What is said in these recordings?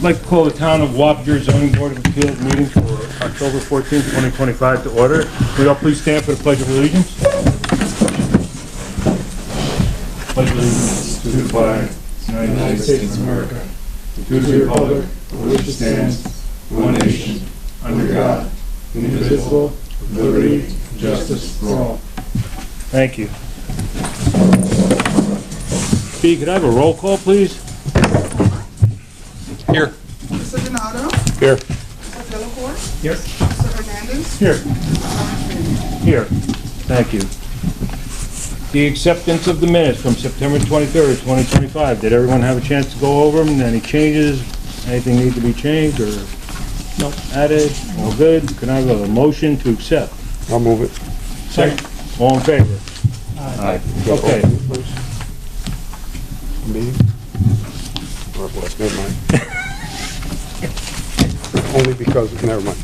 like to call the Town of Wappinger Zoning Board of Appeals meeting for October 14th, 2025 to order. Will you all please stand for the Pledge of Allegiance? Pledge of Allegiance to the flag of the United States of America, to the republic for which it stands, one nation, under God, indivisible, with liberty and justice for all. Thank you. B, could I have a roll call, please? Here. Mr. Donato? Here. Mr. Delacourt? Here. Mr. Hernandez? Here. Mr. Here. Thank you. The acceptance of the minutes from September 23rd, 2025. Did everyone have a chance to go over them? Any changes? Anything need to be changed or added? All good? Can I have a motion to accept? I'll move it. Second. All in favor? Aye. Okay. Meeting? Or bless, never mind. Only because, never mind.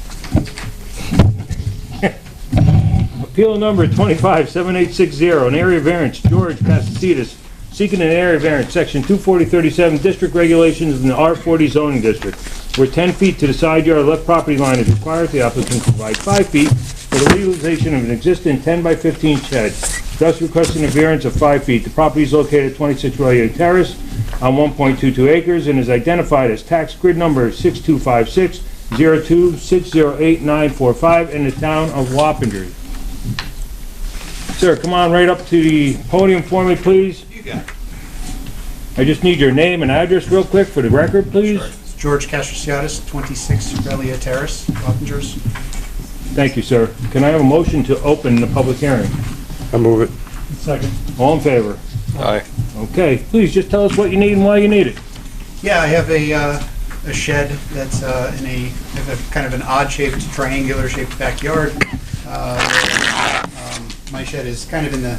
Appeal number 25-7860, an area variance, George Pasacitas, seeking an area variance, section 24037, district regulations in the R40 zoning district, where 10 feet to the side yard left property line is required. The applicant provide 5 feet for the legalization of an existing 10 by 15 shed, thus requesting a variance of 5 feet. The property is located at 26 Royal Terrace on 1.22 acres and is identified as tax grid number 625602608945 in the town of Wappinger. Sir, come on right up to the podium for me, please. You got it. I just need your name and address real quick for the record, please. Sure. It's George Castriciadis, 26 Relia Terrace, Wappingers. Thank you, sir. Can I have a motion to open the public hearing? I move it. Second. All in favor? Aye. Okay, please just tell us what you need and why you need it. Yeah, I have a shed that's I have a kind of an odd-shaped, triangular-shaped backyard. My shed is kind of in the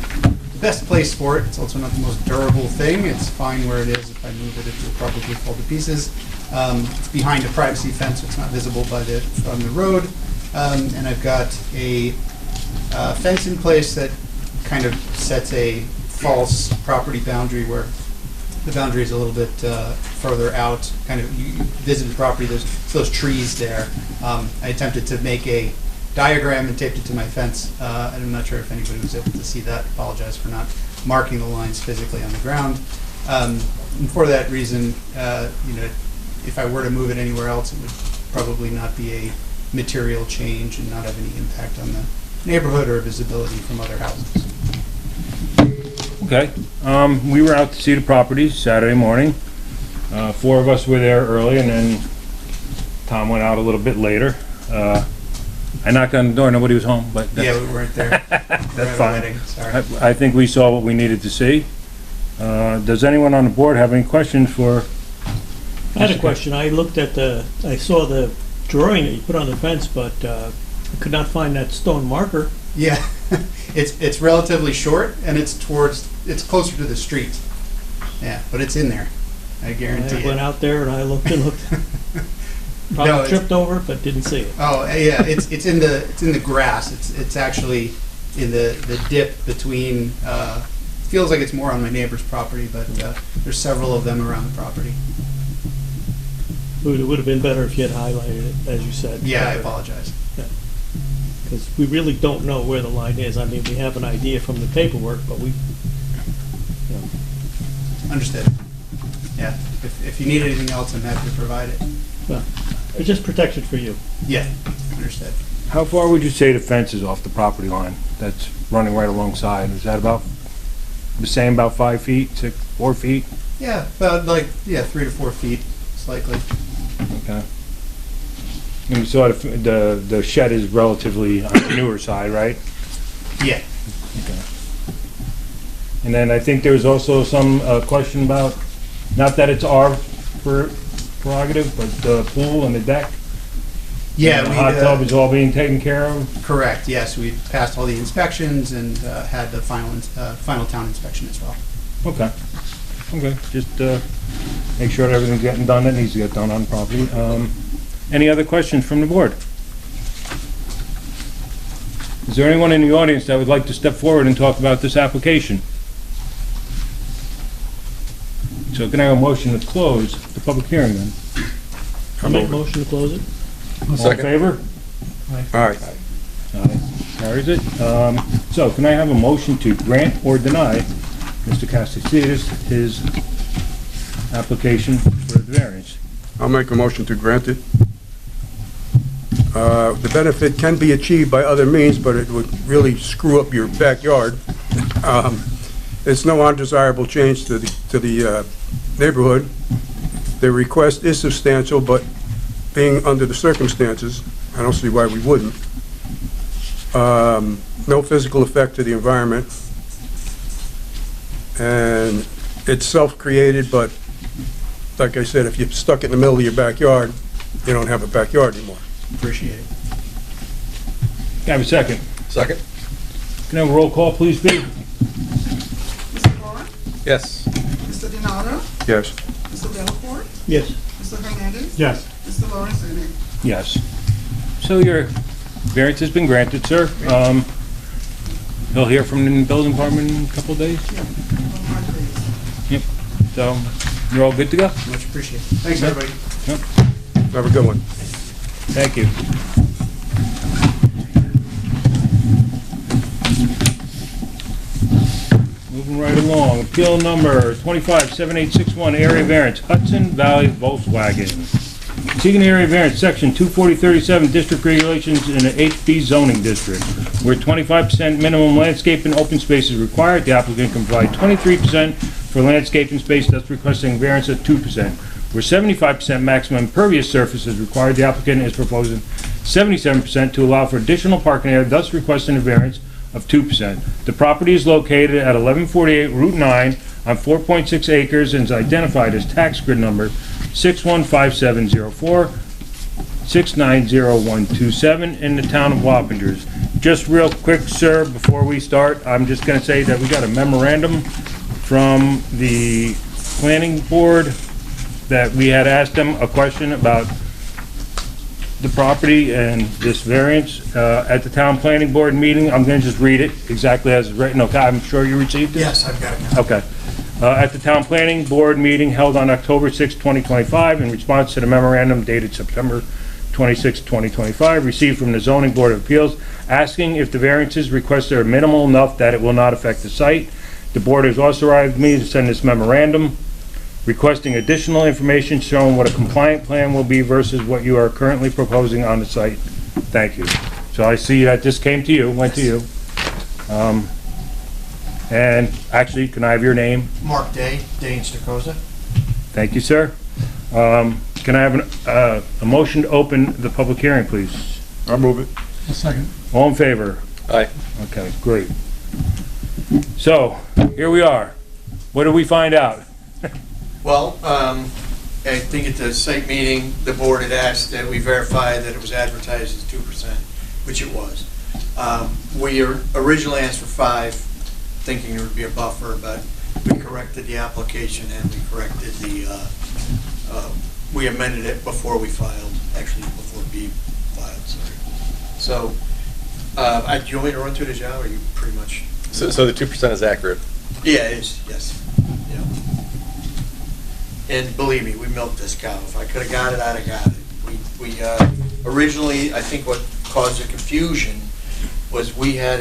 best place for it. It's also not the most durable thing. It's fine where it is. If I move it, it will probably fall to pieces. It's behind a privacy fence, so it's not visible from the road. And I've got a fence in place that kind of sets a false property boundary where the boundary is a little bit further out. Kind of, you visit the property, there's those trees there. I attempted to make a diagram and taped it to my fence. And I'm not sure if anybody was able to see that. Apologize for not marking the lines physically on the ground. And for that reason, if I were to move it anywhere else, it would probably not be a material change and not have any impact on the neighborhood or visibility from other houses. Okay. We were out to see the property Saturday morning. 4 of us were there early, and then Tom went out a little bit later. I knocked on the door, nobody was home, but Yeah, we weren't there. that's fine. Sorry. I think we saw what we needed to see. Does anyone on the board have any questions for? I had a question. I saw the drawing that you put on the fence, but I could not find that stone marker. Yeah, it's relatively short, and it's closer to the street. Yeah, but it's in there. I guarantee I went it. out there and I looked and looked. Probably No, tripped over it, but didn't see it. Oh yeah, it's in the grass. It's actually in the dip between. Feels like it's more on my neighbor's property, but there's several of them around the property. It would have been better if you had highlighted it, as you said. Yeah, I apologize. Because we really don't know where the line is. I mean, we have an idea from the paperwork, but Understood. Yeah, if you need anything else, I'm happy to provide it. well, it's just protection for you. Yeah, understood. How far would you say the fence is off the property line that's running right alongside? Is that about the same, about 5 feet, 4 feet? Yeah, about 3 to 4 feet, slightly. Okay. And you saw the shed is relatively on the newer side, right? Yeah. Okay. And then I think there was also some question about, not that it's our prerogative, but the pool and the deck. Yeah, And the hot tub is all being taken care of? correct. Yes, we passed all the inspections and had the final town inspection as well. Okay. Okay, just make sure that everything's getting done that needs to get done on property. Any other questions from the board? Is there anyone in the audience that would like to step forward and talk about this application? So can I have a motion to close the public hearing then? I'll make a motion to close it. All in Second. favor? All right. Carries it. So can I have a motion to grant or deny Mr. Castellitis his application for the variance? I'll make a motion to grant it. The benefit can be achieved by other means, but it would really screw up your backyard. It's no undesirable change to the neighborhood. The request is substantial, but being under the circumstances, I don't see why we wouldn't. No physical effect to the environment. And it's self-created, but like I said, if you're stuck in the middle of your backyard, you don't have a backyard anymore. Appreciate it. Can I have a second? Second. Can I have a roll call, please, Pete? Mr. Barr? Yes. Mr. Donato? Yes. Mr. Delacorte? Yes. Mr. Hernandez? Yes. Mr. Lawrence? Yes. So your variance has been granted, sir. He'll hear from the building department in a couple of days. Yep. So you're all good to go? Much appreciated. Thanks, everybody. Have a good one. Thank you. Moving right along, appeal number 257861, area variance, Hudson Valley Volkswagen. Seeking area variance, section 24037, district regulations in an HB zoning district, where 25% minimum landscape and open space is required. The applicant can provide 23% for landscaping space, thus requesting variance at 2%. Where 75% maximum impervious surface is required, the applicant is proposing 77% to allow for additional parking area, thus requesting a variance of 2%. The property is located at 1148 Route 9 on 4.6 acres and is identified as tax grid number 615704 690127 in the town of Wappinger. Just real quick, sir, before we start, I'm just going to say that we got a memorandum from the planning board that we had asked them a question about the property and this variance at the town planning board meeting. I'm going to just read it exactly as it's written. Okay, I'm sure you received it? Yes, I've got it now. Okay. At the town planning board meeting held on October 6, 2025, in response to the memorandum dated September 26, 2025, received from the zoning board of appeals, asking if the variances requested are minimal enough that it will not affect the site. The board has authorized me to send this memorandum requesting additional information showing what a compliant plan will be versus what you are currently proposing on the site. Thank you. So I see that this came to you, went to you. And actually, can I have your name? Mark Day, Day in Stokoza. Thank you, sir. Can I have a motion to open the public hearing, please? I'll move it. A second. All in favor? Aye. Okay, great. So, here we are. What did we find out? Well, I think at the site meeting, the board had asked that we verify that it was advertised as 2%, which it was. We originally asked for 5, thinking there would be a buffer, but we corrected the application and we corrected the, we amended it before we filed, actually before B filed, sorry. So, do you want me to run through the job, or you pretty much? So the 2% is accurate? Yeah, it is, yes. Yeah. And believe me, we milked this cow. If I could have got it, I'd have got it. We originally, I think what caused the confusion was we had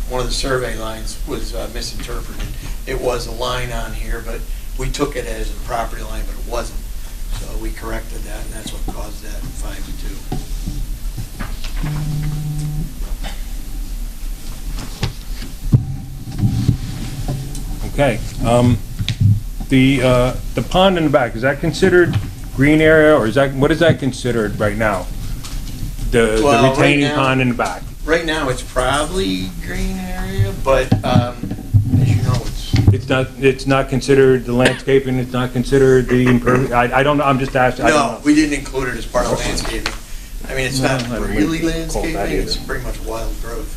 one of the survey lines was misinterpreted. It was a line on here, but we took it as a property line, but it wasn't. So we corrected that, and that's what caused that 5 to 2. Okay. The pond in the back, is that considered green area, or is that, what is that considered right now? The Well, right retaining now- pond in the back? Right now, it's probably green area, but as you know, It's not considered the landscaping, it's not considered the impervious, I don't know, I'm just asking, I don't no, know. we didn't include it as part of landscaping. I mean, it's not No, I don't really call it that landscaping, it's either. pretty much wild growth.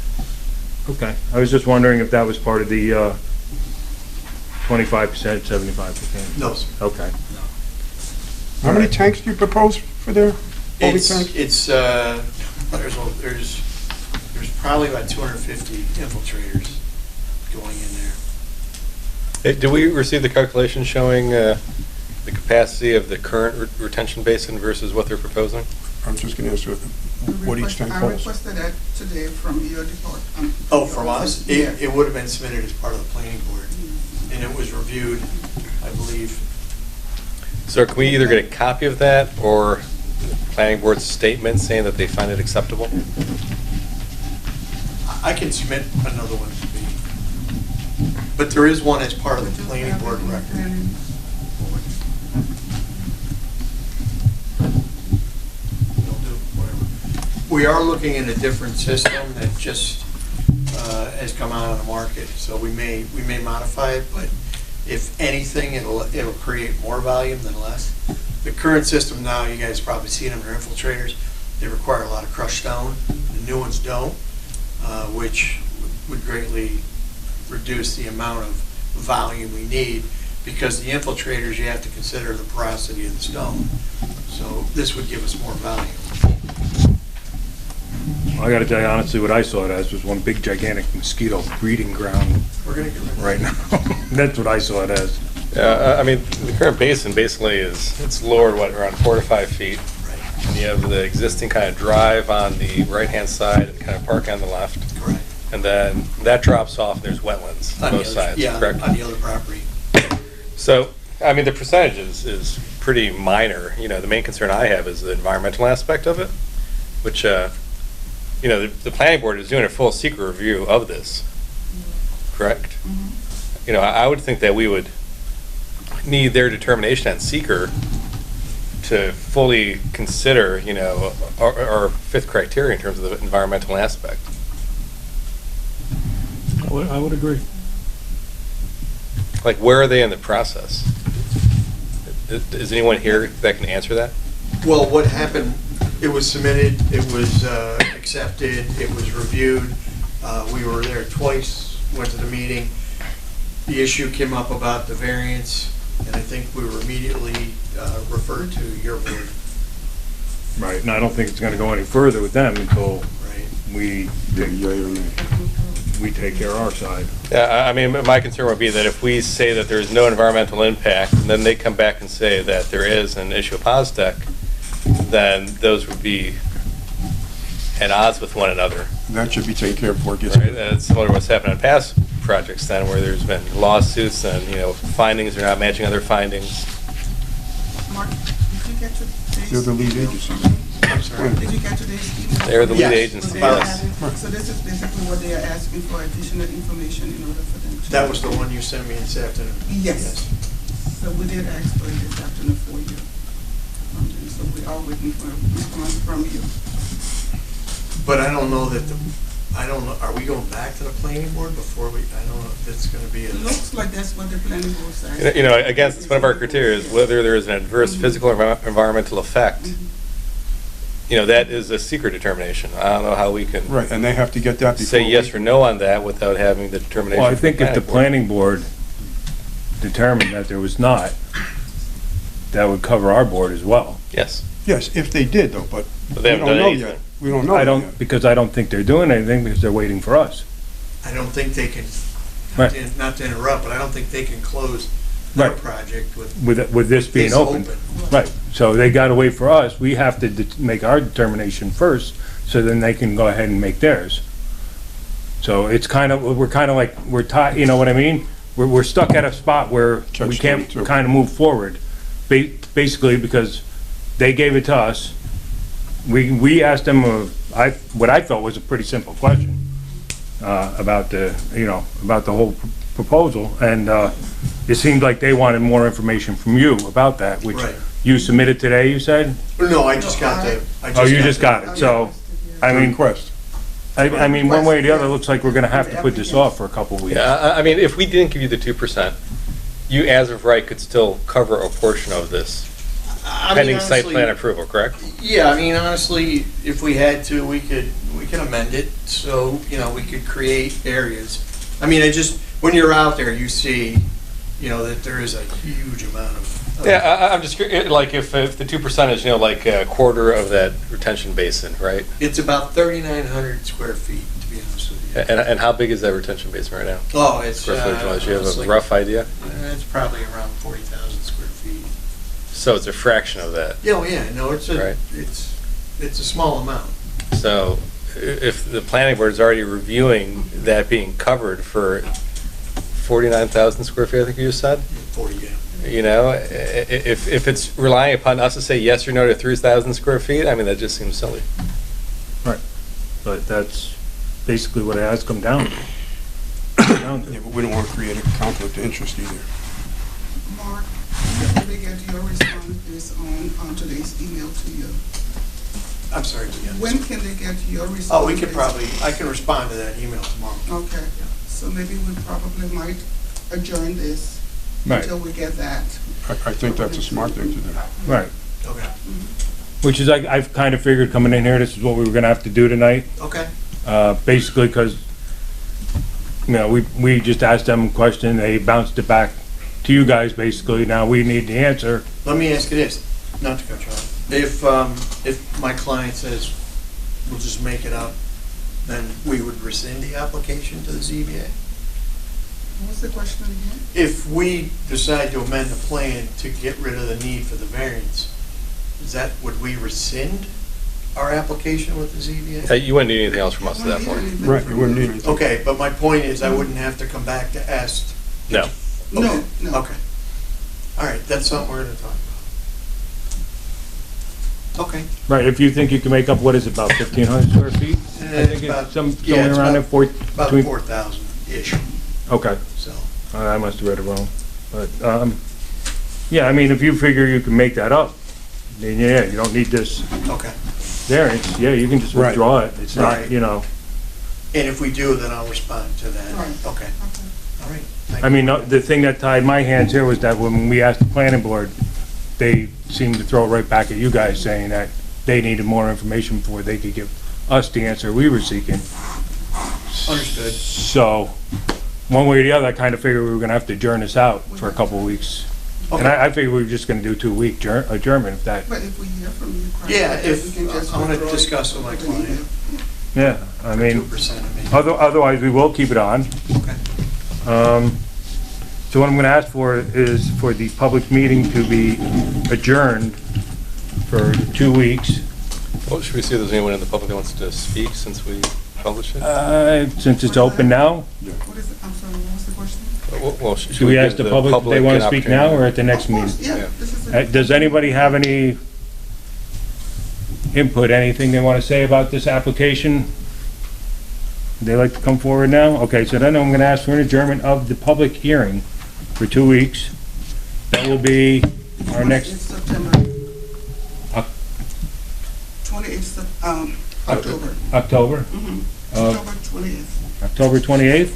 Okay, I was just wondering if that was part of the 25%, 75%? No, sir. Okay. How many tanks do you propose for there? Holding tanks? There's probably about 250 infiltrators going in there. Did we receive the calculation showing the the capacity of the current retention basin versus what they're proposing? I'm just gonna ask you what each tank I holds. requested that today from your department. Oh, from us? Yeah. It would have been submitted as part of the planning board, and it was reviewed, I believe. So can we either get a copy of that or the planning board's statement saying that they find it acceptable? I can submit another one to be, but there is one as part of the planning board record. They'll do whatever. We are looking at a different system that just has come out on the market, so we may modify it, but if anything, it'll create more volume than less. The current system now, you guys probably seen them, they're infiltrators. They require a lot of crushed stone. The new ones don't, which would greatly reduce the amount of volume we need, because the infiltrators, you have to consider the porosity of the stone. So this would give us more volume. I gotta tell you honestly, what I saw it as was one big gigantic mosquito breeding ground We're gonna get rid of that. right now. That's what I saw it as. I mean, the current basin basically it's lowered, what, around 4 to 5 feet? Right, And you have the existing kind of drive on the right-hand side and kind of park on the left. correct. And then that drops off, and there's wetlands on the both other- sides, yeah, correct? on the other property. So, I mean, the percentage is pretty minor. You know, the main concern I have is the environmental aspect of it, which, you know, the planning board is doing a full secret review of this, correct? You know, I would think that we would need their determination on seeker to fully consider, you know, our fifth criteria in terms of the environmental aspect. I would agree. Like, where are they in the process? Is anyone here that can answer that? Well, what happened, it was submitted, it was accepted, it was reviewed. We were there twice, went to the meeting. The issue came up about the variance, and I think we were immediately referred to your board. Right, and I don't think it's gonna go any further with them until Right. we take care of our side. Yeah, I mean, my concern would be that if we say that there's no environmental impact, and then they come back and say that there is an issue of POSDEC, then those would be at odds with one another. That should be taken care of before it gets. Right? And it's similar to what's happened on past projects then, where there's been lawsuits and, you know, findings are not matching other findings. Mark, did you get today's? They're the lead email agency. from me? I'm sorry. Did you get today's email? They're the lead Yes. agency, So they yes. are- So this is basically what they are asking for, additional information in order for them to. That was the one you sent me this afternoon? Yes. So we did ask for it this afternoon for you. So we are waiting for a response from you. But I don't know that I don't know, are we going back to the planning board before we, I don't know if it's gonna be It a. looks like that's what the planning board said. You know, again, it's one of our criteria is whether there is an adverse physical or environmental effect. You know, that is a secret determination. I don't know how we can Right, and they have to get that before. say yes or no on that without having the determination. Well, I from think if the board. planning board determined that there was not, that would cover our board as well. Yes, Yes, if they did though, but but we they haven't don't done know anything. yet. We don't know I that don't, yet. because I don't think they're doing anything because they're waiting for us. I don't think they can, Right. not to interrupt, but I don't think they can close their Right. project with With this being this open. open. Right, so they gotta wait for us, we have to make our determination first, so then they can go ahead and make theirs. So it's kind of, we're kind of like, we're tied, you know what I mean? We're stuck at a spot where we can't Catch-22. kind of move forward, basically because they gave it to us. We asked them, what I felt was a pretty simple question, about the, you know, about the whole proposal, and, it seemed like they wanted more information from you about that, which Right. you submitted today, you said? No, I just got the. Oh, you just got it, so, I mean, Request. I mean, one way or the other, it looks like we're gonna have to put this off for a couple of weeks. Yeah, I mean, if we didn't give you the 2%, you as of right could still cover a portion of this I mean, pending site honestly- plan approval, correct? Yeah, I mean, honestly, if we had to, we could amend it, so, you know, we could create areas. I mean, when you're out there, you see, you know, that there is a huge amount of. Yeah, I'm just curious, like, if the 2% is, you know, like a quarter of that retention basin, right? It's about 3,900 square feet, to be honest with you. And how big is that retention basin right now? Oh, it's, Square footage wise, you have a honestly, rough idea? It's probably around 40,000 square feet. So it's a fraction of that. Yeah, well, yeah, no, it's Right. it's a small amount. So if the planning board is already reviewing that being covered for 49,000 square feet, I think you just said, 40, yeah. you know, if it's relying upon us to say yes or no to 3,000 square feet, I mean, that just seems silly. But that's basically what it has come down to. Yeah, but we don't want to create a conflict of interest either. Mark, when can they get your response on today's email to you? I'm sorry, again. When can they get your response? Oh, we could probably, I can respond to that email tomorrow. Okay, so maybe we probably might adjourn this Right. until we get that. I think that's a smart thing to do. Right. Okay. Which is, I've kind of figured coming in here, this is what we were gonna have to do tonight. Okay. Basically, because, you know, we just asked them a question, they bounced it back to you guys, basically. Now we need the answer. Let me ask you this, not to cut you off. If my client says, we'll just make it up, then we would rescind the application to the ZBA? What's the question again? If we decide to amend the plan to get rid of the need for the variance, would we rescind our application with the ZBA? You wouldn't need anything else from us at that point. Right, you wouldn't need anything. Okay, but my point is, I wouldn't have to come back to ask. No. No, no. Okay. All right, that's something we're gonna talk about. Okay. Right, if you think you can make up, what is it, about 1,500 square feet? I think About- it's some, yeah, somewhere it's around there, About between, 4,000-ish, okay. so. I must have read it wrong. But, yeah, I mean, if you figure you can make that up, then yeah, you don't need this Okay. variance. Yeah, you can just Right. withdraw it. It's not, Right. you know, And if we do, then I'll respond to that. Right. Okay, Okay. all right. Thank I you. mean, the thing that tied my hands here was that when we asked the planning board, they seemed to throw it right back at you guys, saying that they needed more information before they could give us the answer we were seeking. Understood. So, one way or the other, I kind of figured we were gonna have to adjourn this out for a couple of weeks. And Okay. I figured we were just gonna do 2-week adjournment, if that, But if we hear from you, Craig, Yeah, then if, we can just I want to withdraw it. discuss with my client, yeah, I mean, 2% of me. otherwise, we will keep it on. Okay. So what I'm gonna ask for is for the public meeting to be adjourned for 2 weeks. Well, should we see if there's anyone in the public that wants to speak since we published it? Since it's open now, What is it? I'm sorry, what was the question? Well, should should we give ask the public if they an wanna speak now opportunity? or at the next Of course, meeting? yeah, this is Does anybody have any input, anything they wanna say about this application? They like to come forward now? Okay, so then I'm gonna ask for an adjournment of the public hearing for 2 weeks. That will be our It's next, September. Oc- 28th, October. October, October 20th. October 28th?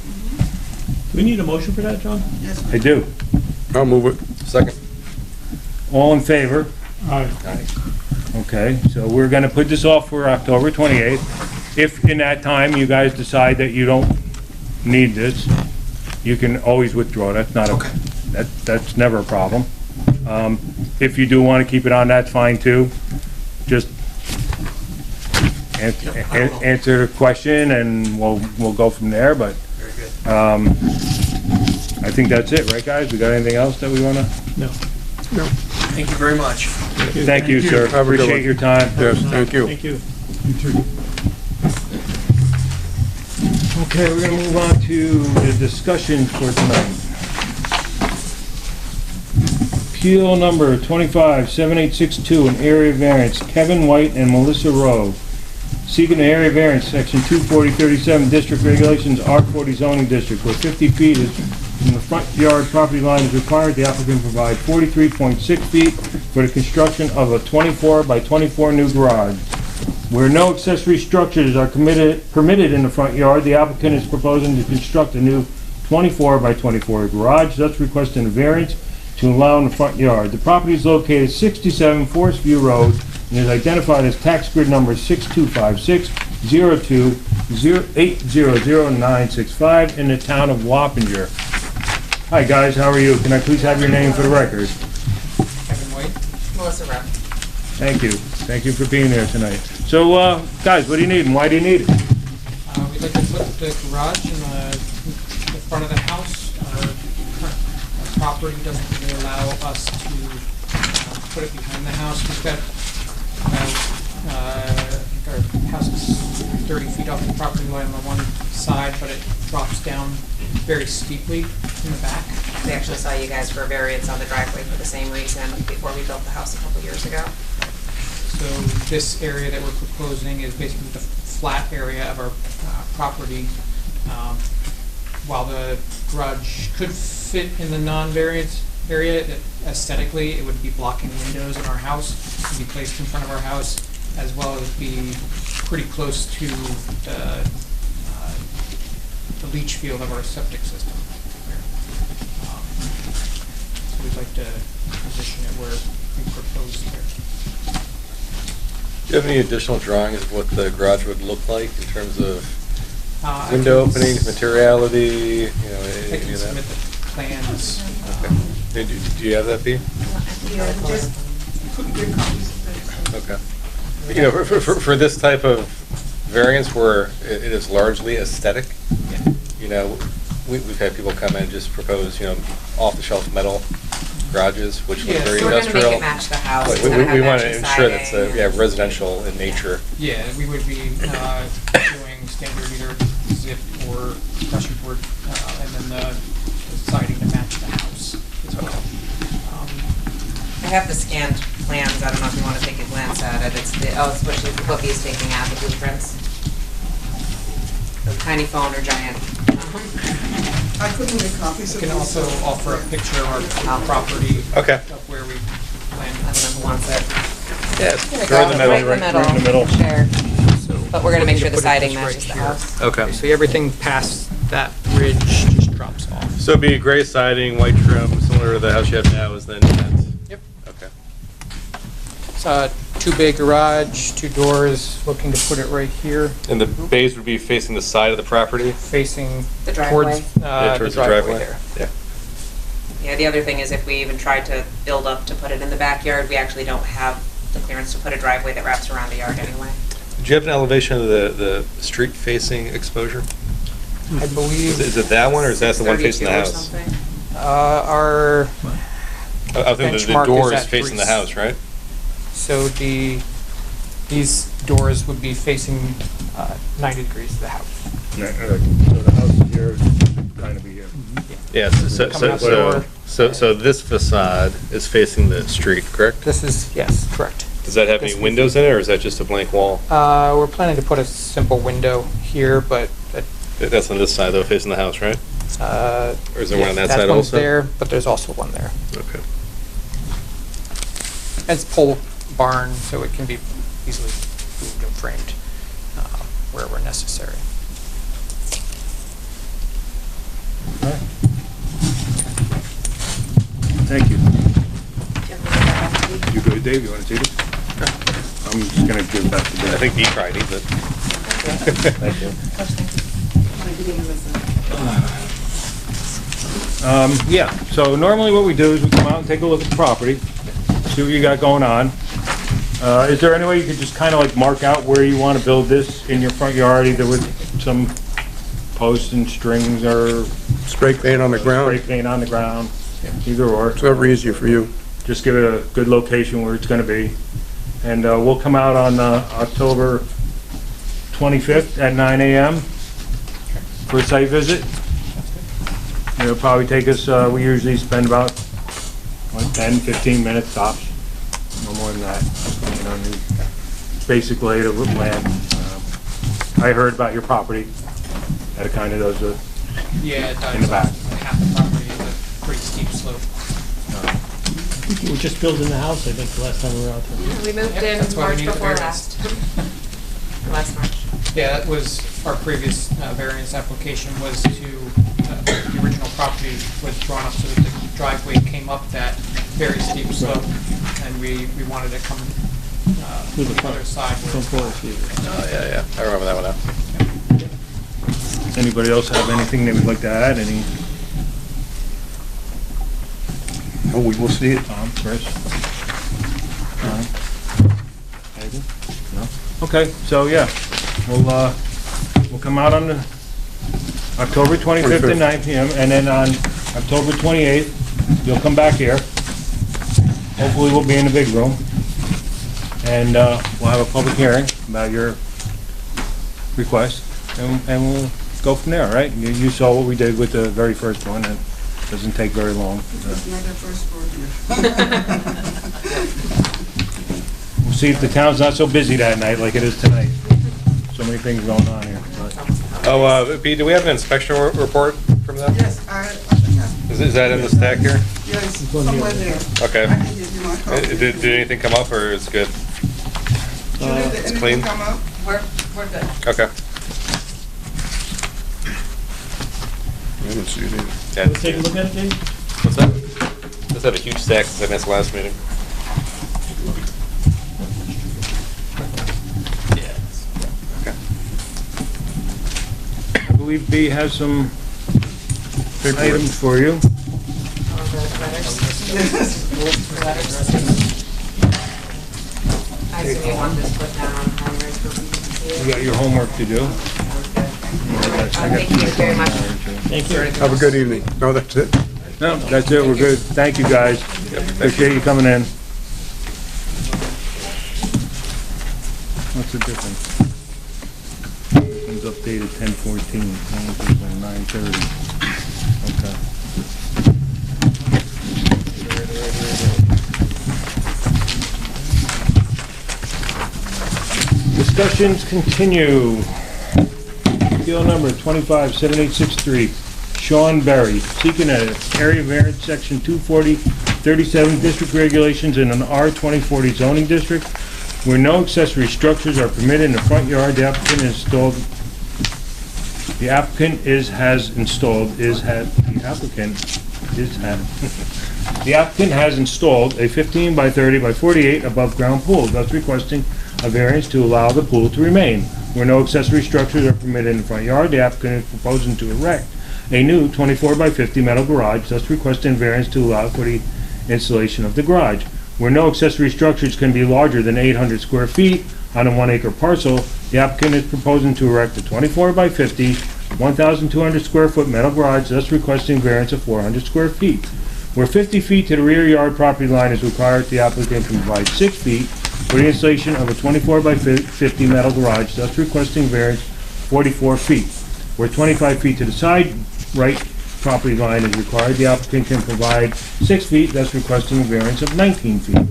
Do we need a motion for that, John? Yes, I do. I'll move it. Second. All in favor? Aye. Okay, so we're gonna put this off for October 28th. If in that time you guys decide that you don't need this, you can always withdraw. That's not Okay. that's never a problem. If you do wanna keep it on, that's fine too. Just answer the question and we'll go from there, but, Very good. I think that's it, right, guys? We got anything else that we wanna? No. Thank you very much. Thank you, sir. Have a good Appreciate one. your time. Yes, thank you. Thank you. Okay, we're gonna move on to the discussions for tonight. Appeal number 257862, an area variance, Kevin White and Melissa Rowe. Seeking an area variance, section 24037, district regulations, R40 zoning district, where 50 feet is from the front yard property line is required. The applicant provide 43.6 feet for the construction of a 24 by 24 new garage. Where no accessory structures are permitted in the front yard, the applicant is proposing to construct a new 24 by 24 garage, thus requesting a variance to allow in the front yard. The property is located 67 Forest View Road and is identified as tax grid number 6256-02-800965 in the town of Wappinger. Hi, guys, how are you? Can I please have your name for the record? Kevin White. Melissa Rowe. Thank you. Thank you for being here tonight. So, guys, what do you need and why do you need it? We'd like to put the garage in the front of the house. Our current property doesn't really allow us to put it behind the house. We've got I think our house is 30 feet off the property line on the one side, but it drops down very steeply in the back. We actually saw you guys for a variance on the driveway for the same reason before we built the house a couple years ago. So this area that we're proposing is basically the flat area of our property. While the garage could fit in the non-variance area, aesthetically, it would be blocking windows in our house. It would be placed in front of our house, as well as be pretty close to the leach field of our septic system. So we'd like to position it where we proposed there. Do you have any additional drawings of what the garage would look like in terms of I window can openings, materiality, you know, I any can of submit that? the plans. Do you have that, Bea? Couldn't get copies of that. Okay. You know, for this type of variance where it is largely aesthetic, you know, we've had people come in and just propose, you know, off-the-shelf metal garages, which look Yeah, very So we're gonna industrial. make it match the house. Like, It's gonna have we want to matching ensure that's siding. residential in nature. Yeah, we would be doing standard either zip or pressure board, and then the siding to match the house as well. I have the scanned plans, I don't know if you want to take a glance at it, it's what he's taking out, the blueprints. The tiny phone or giant. I couldn't get copies I of can these. also offer a picture of our property. Okay. Of where we plan. I don't know who wants it. Yes. There we Throw in the go, middle. right in the middle. Sure. But we're gonna make sure the Put it siding just right matches the here. house. Okay. So everything past that bridge just drops off. So it'd be gray siding, white trim, similar to the house you have now, is then that's. Yep. Okay. It's a two-bay garage, two doors, looking to put it right here, And the bays would be facing the side of the property? facing The towards, driveway. Yeah, the driveway there. Yeah. Yeah, the other thing is if we even tried to build up to put it in the backyard, we actually don't have the clearance to put a driveway that wraps around the yard anyway. Do you have an elevation of the street facing exposure? I believe Is it that one or is that the one 32 facing the or house? something. our, I think the Benchmark door is is at facing the 3. house, right? so these doors would be facing 90 degrees to the house. So the house is here, kind of be here. Yeah, Coming out the door. so this facade is facing the street, correct? This is, yes, correct. Does that have any This- windows in it or is that just a blank wall? We're planning to put a simple window here, but That's on this side though, facing the house, right? Or is there one on that side That one's also? there, but there's also one there. Okay. It's pole barn, so it can be easily moved and framed wherever necessary. Thank you. Do you have to give that back to me? You good, Dave? You want to see this? I'm just gonna give that to Dave. I think he probably needs it. Thank you. Yeah, so normally what we do is we come out and take a look at the property, see what you got going on. Is there any way you could just kind of like mark out where you want to build this in your front yard, either with some posts and strings or Spray paint on the spray ground, paint on the ground, either or. it's ever easier for you. Just give it a good location where it's gonna be. And we'll come out on October 25th at 9 a.m. for a site visit. It'll probably take us, we usually spend about, like, 10, 15 minutes tops, no more than that. You know, the basic lay of the land. I heard about your property, that it kind of does the, Yeah, it does. In the back. Half the property is a pretty steep slope. I think you were just building the house, I think, the last time we were out there. We moved Yep, in that's why we March need the before variance. last. Last March. Yeah, that was our previous variance application was to, the original property was drawn up so that the driveway came up that very steep slope, and we wanted to come With the the other side where Come it's forward, flat. see. Oh, yeah, I remember that one now. anybody else have anything they would like to add? Any, Oh, we will see it. Tom, Chris? Connie? Anything? No? Okay, so yeah, we'll come out on the October 25th at 9 PM, and then on October 28th, you'll come back here, hopefully we'll be in the big room. And we'll have a public hearing about your request, and we'll go from there, all right? You saw what we did with the very first one, and it doesn't take very long. It's not their first rodeo. We'll see if the town's not so busy that night like it is tonight. So many things going on here. But Oh, B, do we have an inspection report from them? Yes, I think I, Is that in the stack here? yes, somewhere there. Okay. I can give you my copy. Did anything come up, or it's good? Julie, did it's anything clean. come up? We're good. Okay. I didn't see it either. Yeah, We'll take a look at it, Dave? what's that? Let's have a huge stack since I missed last meeting. I believe B has some items for you. All the letters. I assume you want this put down on homework for people to see You it? got your homework to do. Thank you very much. Thank you. Have a good evening. No, that's it. No, that's it, we're good. Thank you, guys. Appreciate you coming in. What's the difference? This one's updated 10/14, this one's 9/30. Okay. Discussions continue. Appeal number 257863, Sean Berry, seeking an area variance, section 240-37 district regulations in an R2040 zoning district where no accessory structures are permitted in the front yard. The applicant has installed a 15 by 30 by 48 above ground pool, thus requesting a variance to allow the pool to remain. Where no accessory structures are permitted in the front yard, the applicant is proposing to erect a new 24 by 50 metal garage, thus requesting variance to allow for the installation of the garage. Where no accessory structures can be larger than 800 square feet on a 1 acre parcel, the applicant is proposing to erect a 24 by 50, 1,200 square foot metal garage, thus requesting variance of 400 square feet. Where 50 feet to the rear yard property line is required, the applicant can provide 6 feet for the installation of a 24 by 50 metal garage, thus requesting variance 44 feet. Where 25 feet to the side right property line is required, the applicant can provide 6 feet, thus requesting a variance of 19 feet.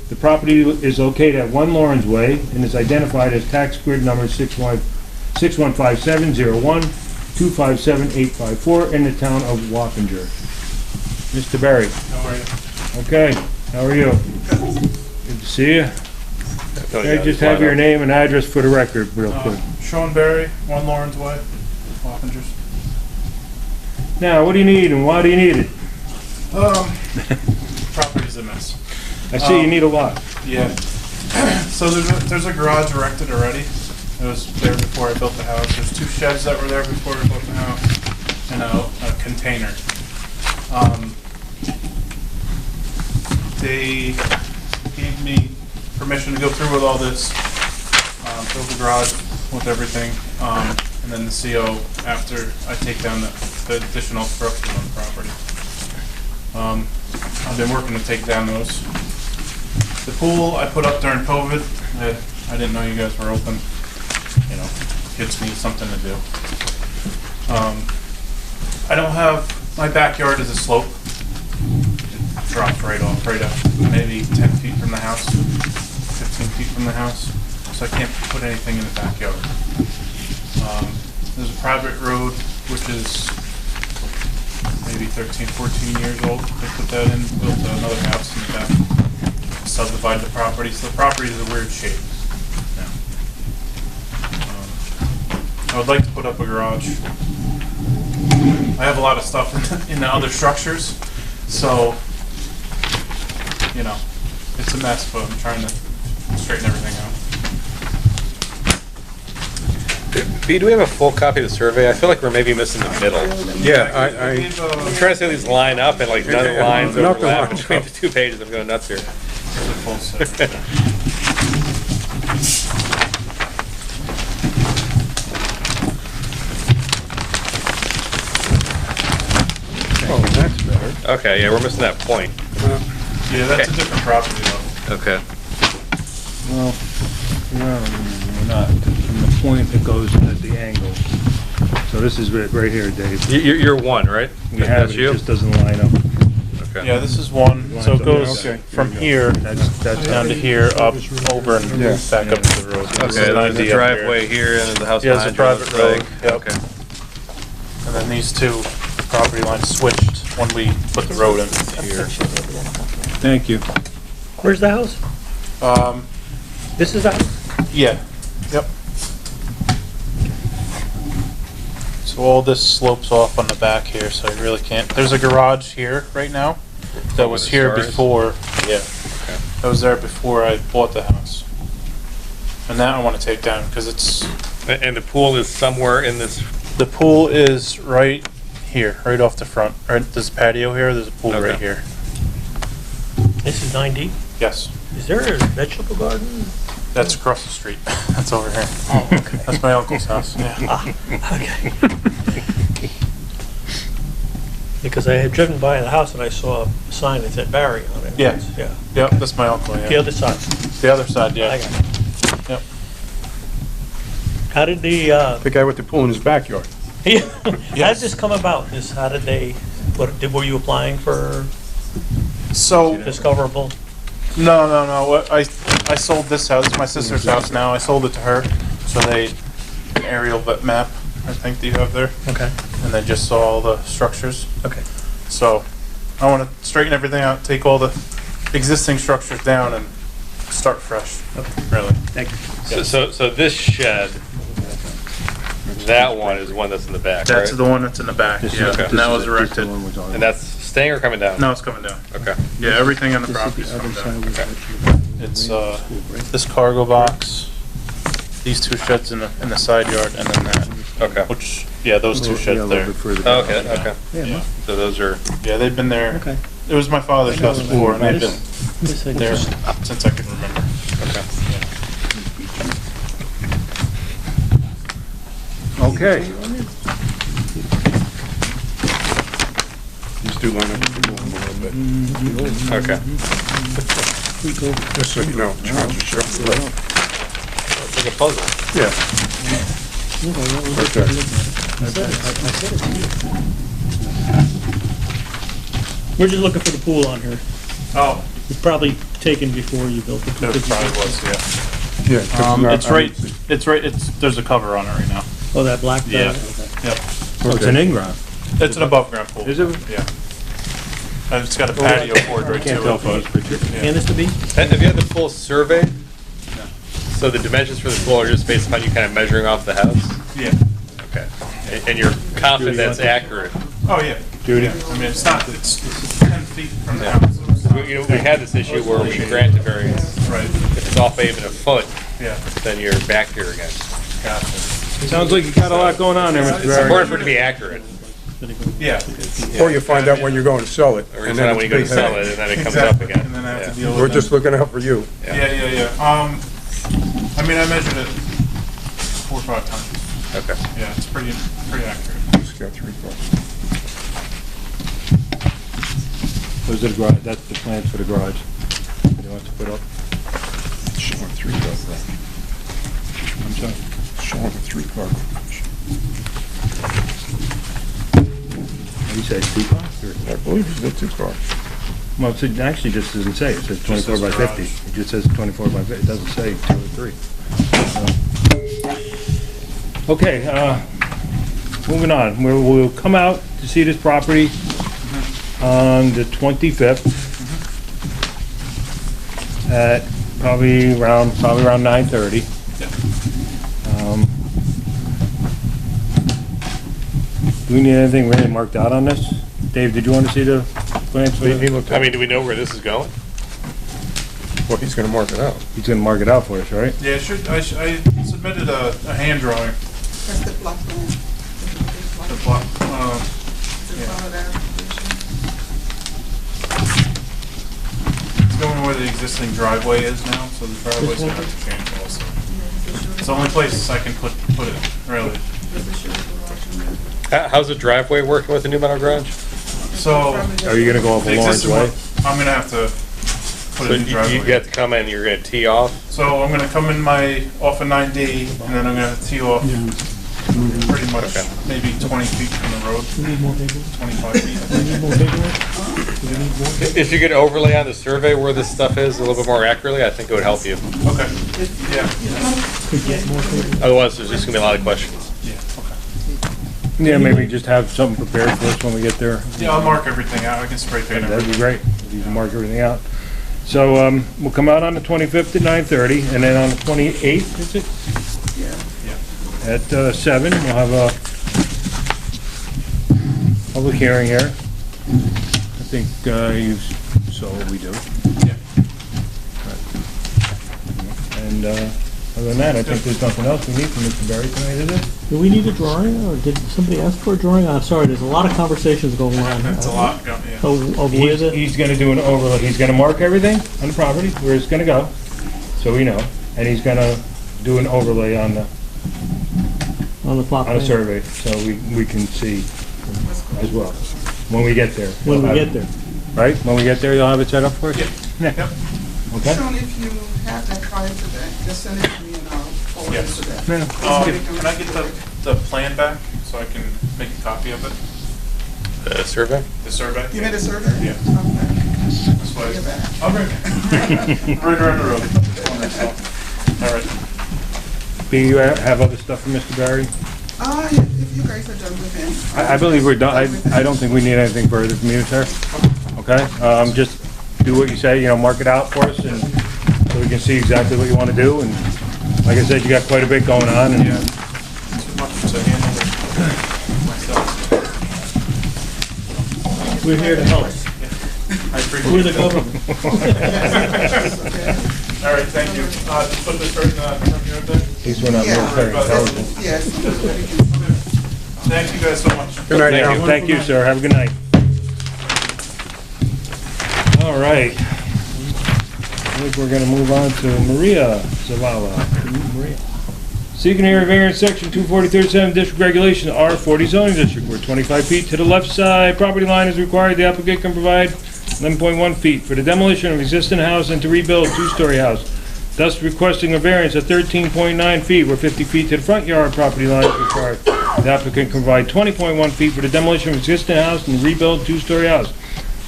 The property is located at 1 Lawrence Way and is identified as tax grid number 6157012578854 in the town of Wappinger. Mr. Berry. How are you? Okay, how are you? Good to see you. Okay, just have your name and address for the record real quick. Sean Berry, 1 Lawrence Way, Wappingers. Now, what do you need and why do you need it? Property's a mess. I see you need a lot. Yeah. So there's a garage erected already. It was there before I built the house. There's 2 sheds that were there before I built the house, and a container. They gave me permission to go through with all this, build the garage with everything, and then the CO after I take down the additional structures on the property. I've been working to take down those. The pool I put up during COVID. I didn't know you guys were open. You know, kids need something to do. I don't have, my backyard is a slope. It drops right off, right up, maybe 10 feet from the house, 15 feet from the house. So I can't put anything in the backyard. There's a private road, which is maybe 13, 14 years old. They put that in, built another house in the back, subdivided the property. So the property is a weird shape now. I would like to put up a garage. I have a lot of stuff in the other structures, so, you know, it's a mess, but I'm trying to straighten everything out. B, do we have a full copy of the survey? I feel like we're maybe missing the middle. Yeah, We've, I'm trying to see these line up and like none of the lines Nothing overlap lines between up. the 2 pages. I'm going nuts here. There's a full set. oh, that's better. Okay, yeah, we're missing that point. Yeah, that's a different property though. Okay. Well, we're not, from the point it goes at the angle. So this is right here, Dave. You're one, right? We have That's it, you? it just doesn't line up. Okay. Yeah, this is one, so it goes Okay. from here That's down to here, up, over, and back up to the road. This is Okay, an there's a idea up here. driveway here and the house Yeah, it's a behind you. private road, yep. Okay. And then these two property lines switched when we put the road in here. Thank you. Where's the house? This is that? Yeah, yep. So all this slopes off on the back here, so you really can't, there's a garage here right now that was here before, yeah. That was there before I bought the house. And that I want to take down because it's, And the pool is somewhere in this, the pool is right here, right off the front. Right, this patio here, there's a pool Okay. right here. This is 9D. Yes, Is there a vegetable garden? that's across the street. That's over here. Oh, okay. That's my uncle's house, yeah. Okay. Because I had driven by the house and I saw a sign that said Barry on it. Yeah. Yeah. Yep, that's my uncle, The yeah. other side. The other side, I yeah. got it. Yep. How did the, The guy with the pool in his backyard. how did this come about? How did they, were you applying for So, discoverable? no. I sold this house, it's my sister's house now. I sold it to her. So an aerial map, I think, that you have there. Okay, And they just saw all the structures. okay. So I want to straighten everything out, take all the existing structures down and start fresh, really. Thank you. so this shed, that one is one that's in the back, That's right? the one that's in the back, This is- yeah. this And that is was it. This is the erected. one we're talking And about. that's staying or coming down? No, it's coming down. Okay. Yeah, everything on the property is coming down. It's this cargo box, these two sheds in the side yard, and then that. Okay. Which, yeah, those two sheds there. Oh, okay, okay. Yeah. So those are, Yeah, they've been there. Okay. It was my father's house before, and they've been This I there just- since I can remember. okay. Okay. These two line up with the pool a little bit. Okay. Just so you know, Charles is showing the left. It's like a puzzle. Yeah. Right there. We're just looking for the pool on here. Oh, It's probably taken before you built the pool. that probably was, yeah. Yeah. 'cause not- It's right, there's a cover on it right now. Oh, that black? Yeah. Okay. Yep. Oh, it's an in-ground. It's an above ground pool. Is it? Yeah. And it's got a patio board right Can't to tell it, from but, these pictures. yeah. And this to be? Have you had the full survey? So the dimensions for the pool are just based upon you kind of measuring off the house? Yeah. Okay. And you're confident that's accurate? Oh, yeah. Judy? Yeah. I mean, it's 10 feet from the house. so it's not- We had this issue where we grant a variance. Right, If it's off by even a foot, yeah, then you're back here again. gotcha. Sounds like you got a lot going on there, Mr. It's Barry. important for it to be accurate. Yeah. Or you find out when you're going to sell it. Or and it's then not when you go to it's a sell big it and then it comes up Exactly. again. And then I have to Yeah. deal with We're them. just looking out for you. Yeah. I mean, I measured it 4 or 5 times. Okay. Yeah, it's pretty accurate. It's got 3 cars. Those are the garage, that's the plans for the garage. You want to put up? It's showing 3 car garage. I'm sorry. It's showing a 3-car garage. You said 2 cars? I believe it's a 2-car. Well, it actually just doesn't say, it says 24 says by 50. garage. It just says 24 by 50, it doesn't say 2 or 3. Okay, moving on, we'll come out to see this property on the 25th at probably around 9:30. Do we need anything really marked out on this? Dave, did you want to see the plans for the? I mean, do we know where this is going? Well, he's gonna mark it out. He's gonna mark it out for us, right? Yeah, I submitted a hand drawing. That's the block plan. The block, To follow that application. it's going where the existing driveway is now, so the driveway's gonna have to change also. It's the only place I can put it, really. Does it show the garage in there? How's the driveway working with the new metal garage? So, Are you gonna go up the a Lawrence existing Way? one, I'm gonna have to put So a new driveway. you have to come in, you're gonna tee off? So I'm gonna come in off of 9D, and then I'm gonna tee off pretty much Okay. maybe 20 feet from the road, We need more paperwork. 25 feet. I We think. need more paperwork. Do we need more? If you could overlay on the survey where this stuff is a little bit more accurately, I think it would help you. Okay, yeah, Could get more paperwork. Otherwise, there's just gonna be a lot of questions. yeah, okay. Yeah, maybe just have something prepared for us when we get there. Yeah, I'll mark everything out, I can spray paint That'd be everything. great, if you can mark everything out. So, we'll come out on the 25th at 9:30, and then on the 28th, is it? Yeah. At 7, we'll have a public hearing here. I think you saw what we do. Yeah. And other than that, I think there's nothing else we need from Mr. Barry tonight, is there? Do we need a drawing, or did somebody ask for a drawing? I'm sorry, there's a lot of conversations going on. That's a lot, yeah. Of where the, He's gonna do an overlay, he's gonna mark everything on the property, where it's gonna go, so we know. And he's gonna do an overlay on the plot on a plan? survey, so we can see as well, when we get there. When We'll we have- get there. Right, when we get there, you'll have it set up for us? Yep. Okay? Sean, if you have that prior to that, just send it to me and I'll forward it Yes. to that. Yeah. Can I get the plan back, so I can make a copy of it, The survey? the survey? You made a survey? Yeah. Okay. That's why- Bring it back. I'll bring it. Right around the road. All right. Do you have other stuff from Mr. Barry? If you guys are done with him. I believe we're done, I don't think we need anything further from you, sir. Okay? Just do what you say, mark it out for us, and so we can see exactly what you want to do, and like I said, you got quite a bit going on, and Yeah. Too much to handle myself. We're here to help. I appreciate We're the it. government. All right, thank you. Just put this right in the, at least we're not military intelligence. Yes. thank you guys so much. Good night now. Thank you, sir. Have a good night. All right. I think we're gonna move on to Maria Zavala. Maria. Seeking area variance, section 24037, district regulation, R40 zoning district, where 25 feet to the left side property line is required. The applicant can provide 11.1 feet for the demolition of existing house and to rebuild two-story house, thus requesting a variance of 13.9 feet, where 50 feet to the front yard property line is required. The applicant can provide 20.1 feet for the demolition of existing house and rebuild two-story house,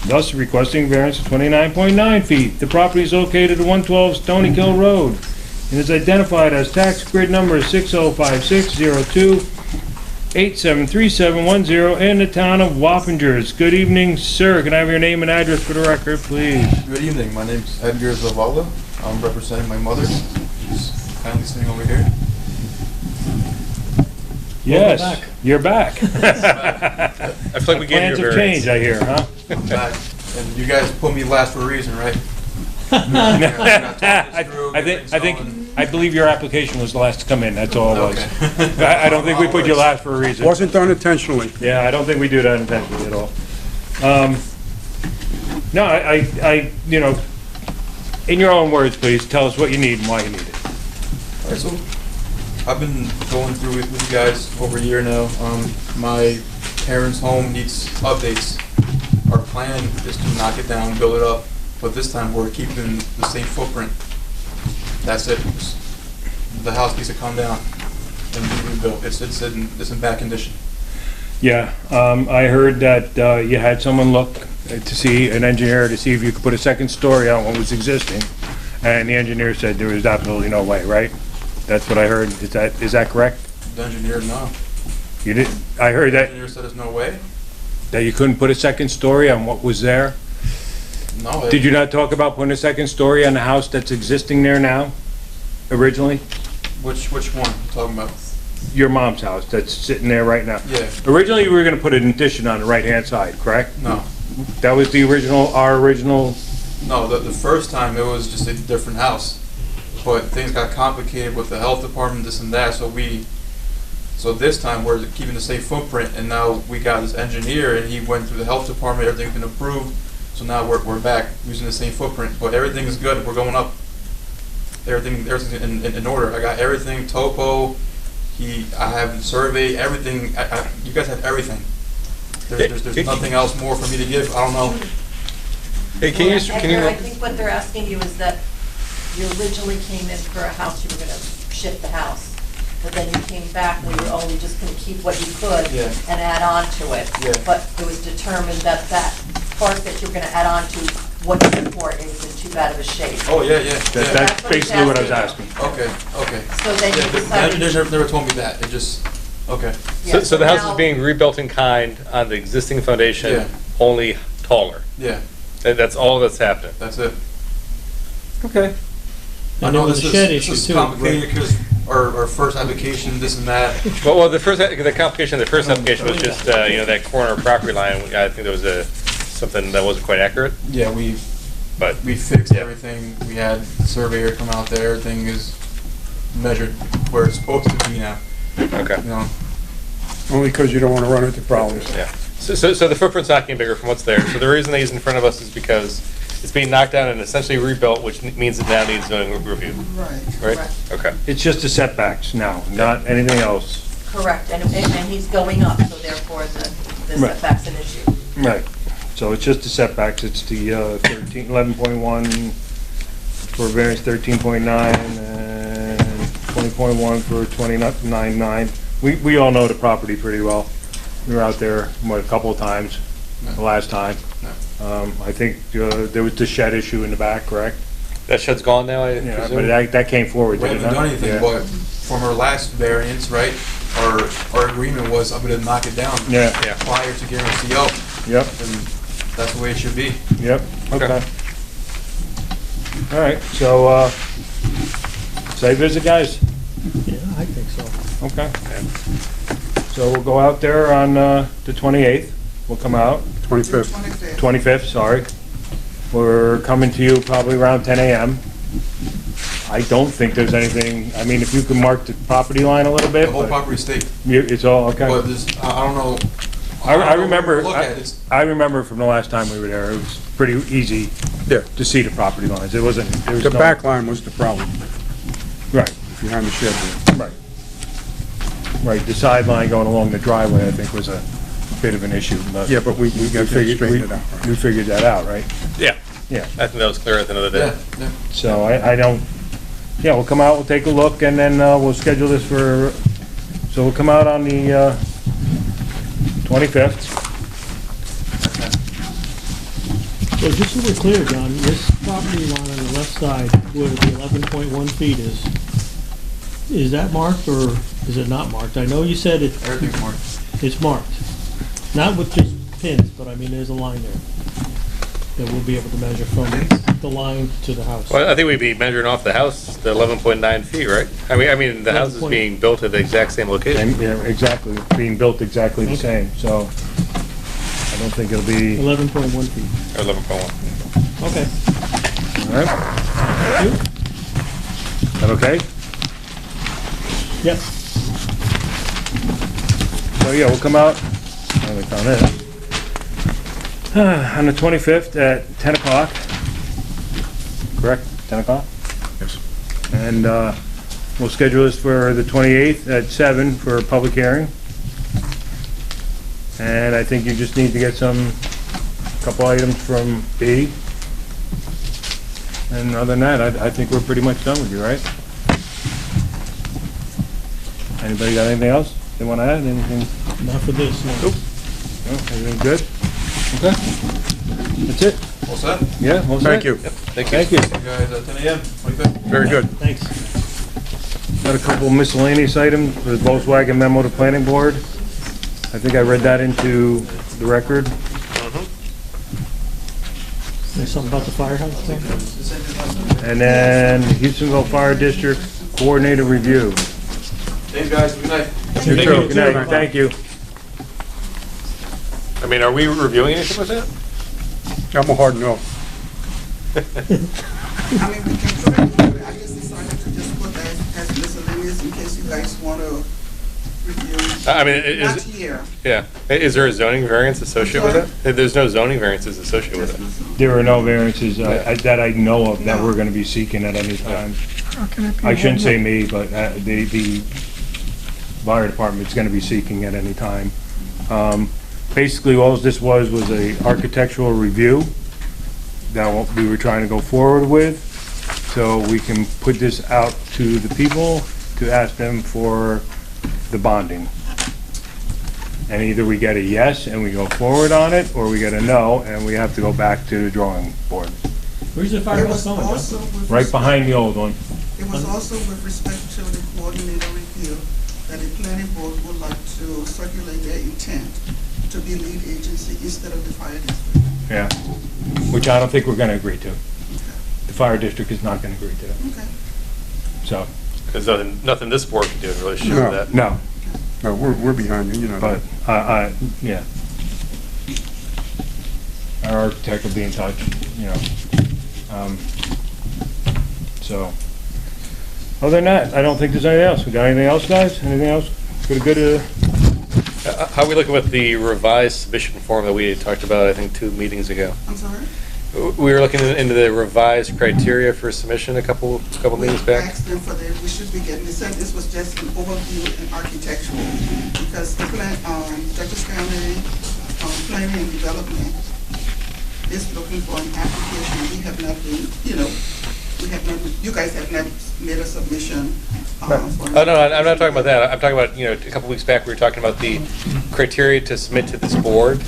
thus requesting variance of 29.9 feet. The property is located at 112 Stony Kill Road and is identified as tax grid number 605602873710 in the town of Wappingers. Good evening, sir. Can I have your name and address for the record, please? Good evening, my name's Edgar Zavala. I'm representing my mother. She's kindly sitting over here. Yes, back. you're back. I feel like we gave you Plans a have variance. changed, I hear, huh? I'm back. And you guys put me last for a reason, right? I believe your application was the last to come in, that's all it was. Okay. I don't think we put you last for a reason. Wasn't done intentionally. Yeah, I don't think we do that intentionally at all. No, in your own words, please, tell us what you need and why you need it. Alright, so I've been going through it with you guys over a year now. My parents' home needs updates. Our plan is to knock it down, build it up, but this time we're keeping the same footprint. That's it. The house needs to come down and be rebuilt. It's in bad condition. Yeah, I heard that you had someone look to see, an engineer, to see if you could put a second story on what was existing, and the engineer said there was absolutely no way, right? That's what I heard. Is that correct? The engineer, no. You did, I heard The that engineer said there's no way. you couldn't put a second story on what was there? No. Did you not talk about putting a second story on the house that's existing there now, originally? Which one you talking about? Your mom's house that's sitting there right now? Yeah. Originally, we were gonna put an addition on the right-hand side, correct? No. That was our original, No, the first time it was just a different house. But things got complicated with the health department, this and that, so this time we're keeping the same footprint, and now we got this engineer, and he went through the health department, everything's been approved, so now we're back using the same footprint, but everything is good, we're going up. Everything's in order. I got everything, topo, I have the survey, everything, you guys have everything. There's nothing else more for me to give, I don't know. Hey, can you, just- can I you, think what they're asking you is that you originally came in for a house, you were gonna shift the house, but then you came back and you were only just gonna keep what you could Yeah. and add on to it. Yeah. But it was determined that that part that you're gonna add on to, what you for is in too bad of a shape. Oh, yeah, yeah. That- yeah. That's basically what I was asking. Okay, okay. So then you Yeah, decided. they never told me that, it just, okay. Yeah, so the house now- is being rebuilt in kind on the existing Yeah. foundation, only taller. Yeah, That's all that's happening. that's it. Okay. I And know there was this a shed is issue too. complicated because our first application, this and that. Well, the complication of the first application was just, that corner property line. I think there was something that wasn't quite accurate, Yeah, we but. fixed Yeah. everything. We had the surveyor come out there. Everything is measured where it's supposed to be now. Okay. You know, Only because you don't want to run into problems. Yeah. So the footprint's not getting bigger from what's there. So the reason he's in front of us is because it's being knocked down and essentially rebuilt, which means it now needs zoning review, Right. right? Correct. Okay. It's just the setbacks now, not anything else. Correct, and he's going up, so therefore the Right. setback's an issue. Right. So it's just the setbacks, it's the 11.1 for variance 13.9 and 20.1 for 29.9. We all know the property pretty well. We were out there, a couple of times, the last time. I think there was the shed issue in the back, correct? That shed's gone now, I Yeah, presume? but that came forward, we did it haven't not? done anything, Yeah. but from our last variance, right? Our agreement was I'm gonna knock it down. Yeah. Yeah. Prior to getting a CO, Yep, and that's the way it should be. yep, Okay. okay. All right, so, site visit, guys? Yeah, I think so. Okay. So we'll go out there on the 28th. We'll come out, 25th. 25th, sorry. We're coming to you probably around 10 a.m. I don't think there's anything, I mean, if you can mark the property line a little bit. The whole but property state, It's all, okay. but this, I don't know. I don't know remember, where to look at. It's- I remember from the last time we were there, it was pretty easy Yeah. to see the property lines. It wasn't, there was The no. back line was the problem, Right, behind the shed. right. Right, the sideline going along the driveway, I think, was a bit of an issue, but. Yeah, but we got to straighten it out. We figured that out, right? Yeah. Yeah. I think that was clear at the end of the Yeah, day. yeah. So I don't, yeah, we'll come out, we'll take a look, and then we'll schedule this for, so we'll come out on the 25th. So just so we're clear, John, this property line on the left side where the 11.1 feet is that marked or is it not marked? I know you said Everything's marked. it's marked. Not with just pins, but I mean, there's a line there that we'll be able to measure from the line to the house. Well, I think we'd be measuring off the house, the 11.9 feet, right? I mean, the house is 11. being built at the exact same location. And, yeah, exactly, being built exactly the Okay. same, so I don't think it'll be, 11.1 feet. Or 11.1. Okay. all right? Thank you. Is that okay? Yep. So, yeah, we'll come out, I haven't found it. On the 25th at 10 o'clock. Correct, 10 o'clock? Yes. And we'll schedule this for the 28th at 7 for a public hearing. And I think you just need to get couple items from B. And other than that, I think we're pretty much done with you, right? Anybody got anything else they want to add? Anything? Not for this, no. Nope. No, everything good? Okay. That's it? All set? Yeah, well Thank you. Thank you. Thank you. See you guys at 10 a.m. 25th. Very good. Thanks. Got a couple miscellaneous items for the Volkswagen memo to planning board. I think I read that into the record. There's something about the firehouse thing? And then Houstonville Fire District Coordinator Review. Thanks, guys. Good night. You too. Good night, thank you. I mean, are we reviewing anything with that? I'm a hard no. I mean, we can try to, I guess decided to just put that as miscellaneous in case you guys want to review. I mean, Not is, here. yeah. Is there a zoning variance associated with it? There's no zoning variances associated with it. There are no variances that I know of that we're gonna be seeking at any time. I shouldn't say me, but the fire department's gonna be seeking at any time. Basically, all this was a architectural review. that we were trying to go forward with, so we can put this out to the people to ask them for the bonding. And either we get a yes and we go forward on it, or we get a no and we have to go back to the drawing board. Where's the It firehouse was going, also John? with Right respect- behind the old one. It was also with respect to the coordinator review, that the planning board would like to circulate their intent to be lead agency instead of the fire district. Yeah. Which I don't think we're gonna agree to. The fire district is not gonna agree to that. Okay. So, There's nothing this board can do in relation No. to that. no, No, we're behind you, you know. but, yeah. Our architect will be in touch, you know. So, other than that, I don't think there's anything else. We got anything else, guys? Anything else? Good, How are we looking with the revised submission form that we had talked about, I think, 2 meetings ago? I'm sorry? We were looking into the revised criteria for submission a couple meetings We back. asked them for we should be getting, they said this was just an overview and architectural, because the plan, Dutchess County, Planning and Development is looking for an application. We have not been, we have not, you guys have not made a submission, for. Oh, no, I'm not talking about that. I'm talking about, a couple weeks back, we were talking about the criteria to submit to this board.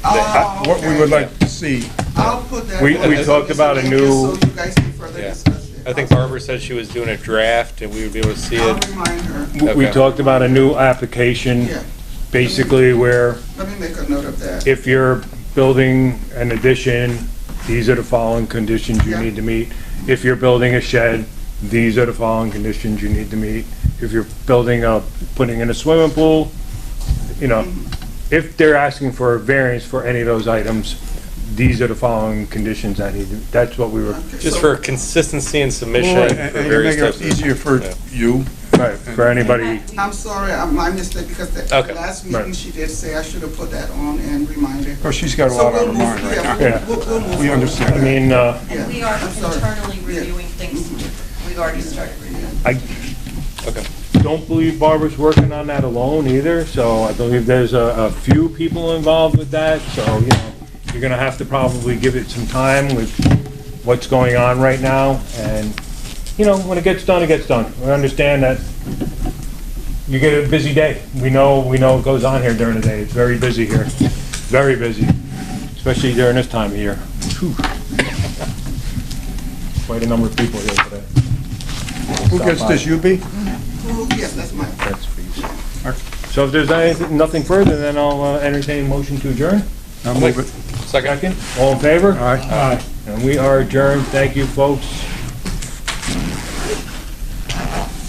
Oh, What we would like to see, I'll put that. We on the talked about a submission new- just so you guys can further Yeah. discuss it. I think Barbara said she was doing a draft and we would be able to see I'll it. remind her. we Okay. talked about a new application, Yeah, basically where let me make a note of that. if you're building an addition, these are the following conditions you Yeah. need to meet. If you're building a shed, these are the following conditions you need to meet. If you're putting in a swimming pool, if they're asking for a variance for any of those items, these are the following conditions I need, that's what we were, Okay, Just so- for consistency and submission and for and various make types it of. easier for Yeah. you. right, for anybody. I'm sorry, I missed it because the Okay. last meeting Right. she did say I should have put that on and reminded. Oh, she's got a So lot we'll on her move- mind right yeah, now. Yeah. we'll move We forward. understand I mean, Yeah, And we are I'm sorry. internally Yeah. reviewing things. We've already started reviewing. I Okay. don't believe Barbara's working on that alone either, so I believe there's a few people involved with that, so, you're gonna have to probably give it some time with what's going on right now, and, when it gets done, it gets done. We understand that you get a busy day. We know what goes on here during the day. It's very busy here, very busy, especially during this time of year. Whew. Quite a number of people here today. Who gets this, you be? Yes, that's my. That's for you. So if there's nothing further, then I'll entertain a motion to adjourn. I'll move it. Second. Second, all in favor? Aye. And we are adjourned. Thank you, folks.